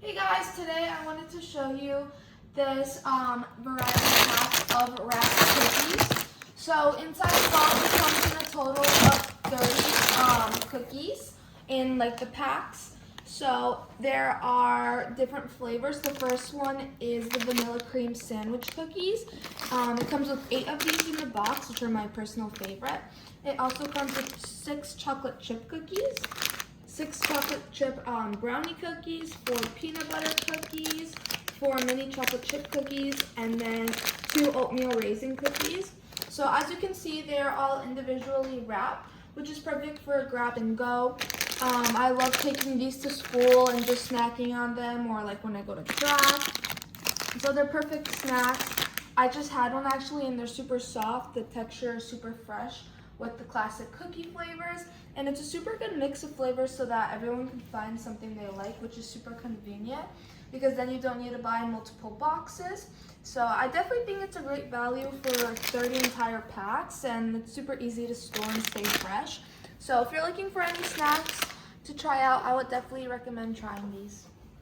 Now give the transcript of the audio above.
Hey guys, today I wanted to show you this variety pack of wrapped cookies. So inside the box it comes in a total of 30 cookies in like the packs. So there are different flavors. The first one is the vanilla cream sandwich cookies. It comes with 8 of these in the box, which are my personal favorite. It also comes with 6 chocolate chip cookies, 6 chocolate chip brownie cookies, 4 peanut butter cookies, 4 mini chocolate chip cookies, and then 2 oatmeal raisin cookies. So as you can see, they're all individually wrapped, which is perfect for a grab and go. I love taking these to school and just snacking on them, or like when I go to class. So they're perfect snacks. I just had one actually, and they're super soft. The texture is super fresh with the classic cookie flavors, and it's a super good mix of flavors so that everyone can find something they like, which is super convenient because then you don't need to buy multiple boxes. So I definitely think it's a great value for 30 entire packs, and it's super easy to store and stay fresh. So if you're looking for any snacks to try out, I would definitely recommend trying these.